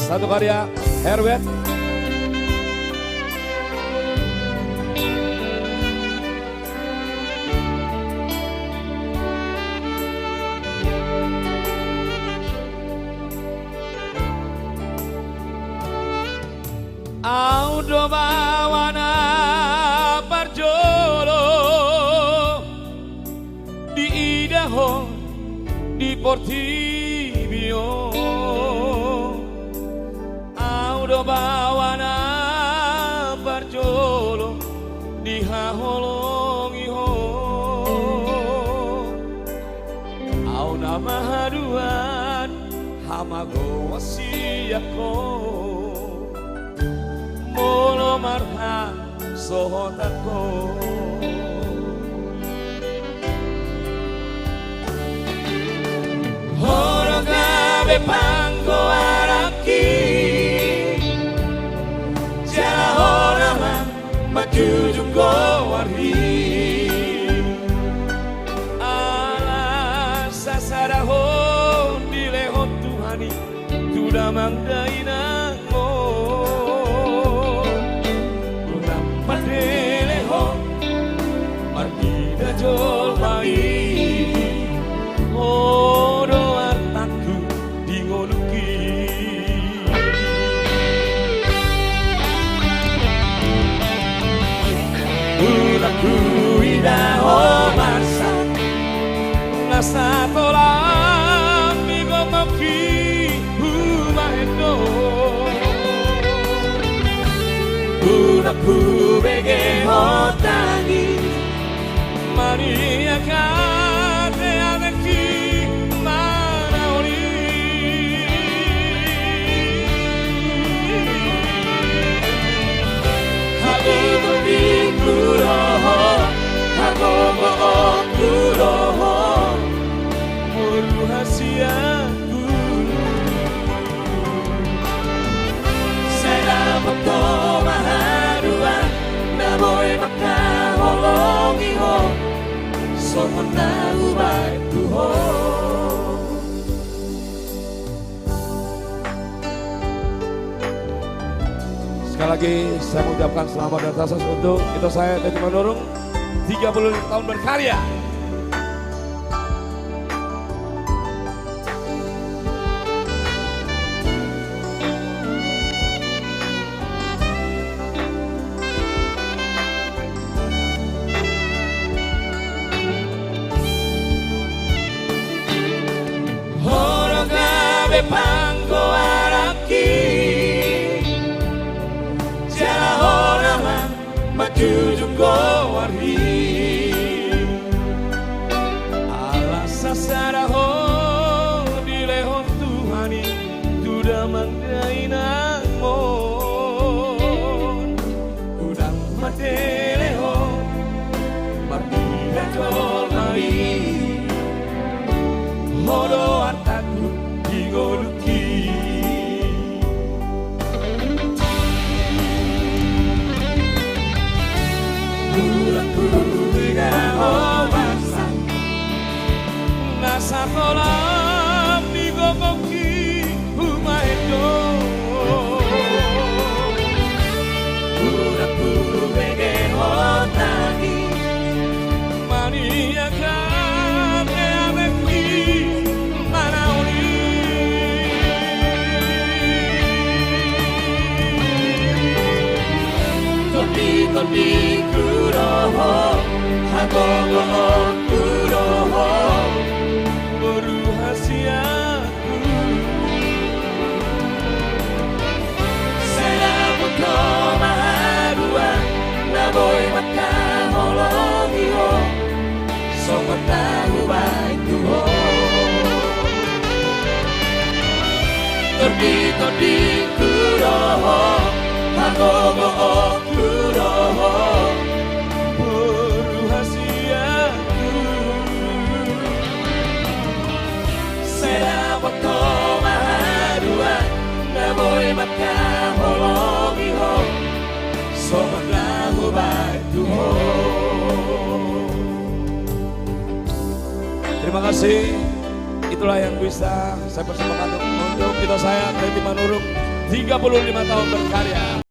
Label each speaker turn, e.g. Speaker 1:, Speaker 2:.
Speaker 1: Satu karya Herbert. Audo bawana parjolo di Idaho di Portibio. Audo bawana parjolo di Haholongiho. Au nama haduan hamago wasiako. Molo marha sohotako. Horo gabe pango araki. Jala horama majuju go warhi. Ala sasaraho dilehon Tuhani tuda mangdaina. Oro artaku dingoluki. Ulaku Idaho masa nasa tolam migomoki humahendo. Ulaku bege hotani Maria Cate Anaki Manaoli. Hagogo di Kuroho, Hagogo o Kuroho, Muru hasiaku. Saya mako maharua, namoy makaholongiho. Someone now by to hold. Sekali lagi saya mengucapkan selamat dan sukses untuk itu saya Teti Manurung 35 tahun berkarya. Pango araki jala horama majuju go warhi. Ala sasaraho dilehon Tuhani tuda mangdaina mon. Udang madeleho martida jolmai. Modo artaku Goluki. Ulaku Idaho masa nasa tolam migomoki humahendo. Ulaku bege hotani Maria Cate Anaki Manaoli. Di Kuroho, Hagogo o Kuroho, Muru hasiaku. Selamu ko maharua, naboy makaholongiho. Someone tahu baik tuho. Di Kuroho, Hagogo o Kuroho, Muru hasiaku. Selamat ko maharua, naboy makaholongiho. Someone tahu baik tuho. Terima kasih. Itulah yang bisa saya persembahkan untuk kita saya Teti Manurung 35 tahun berkarya.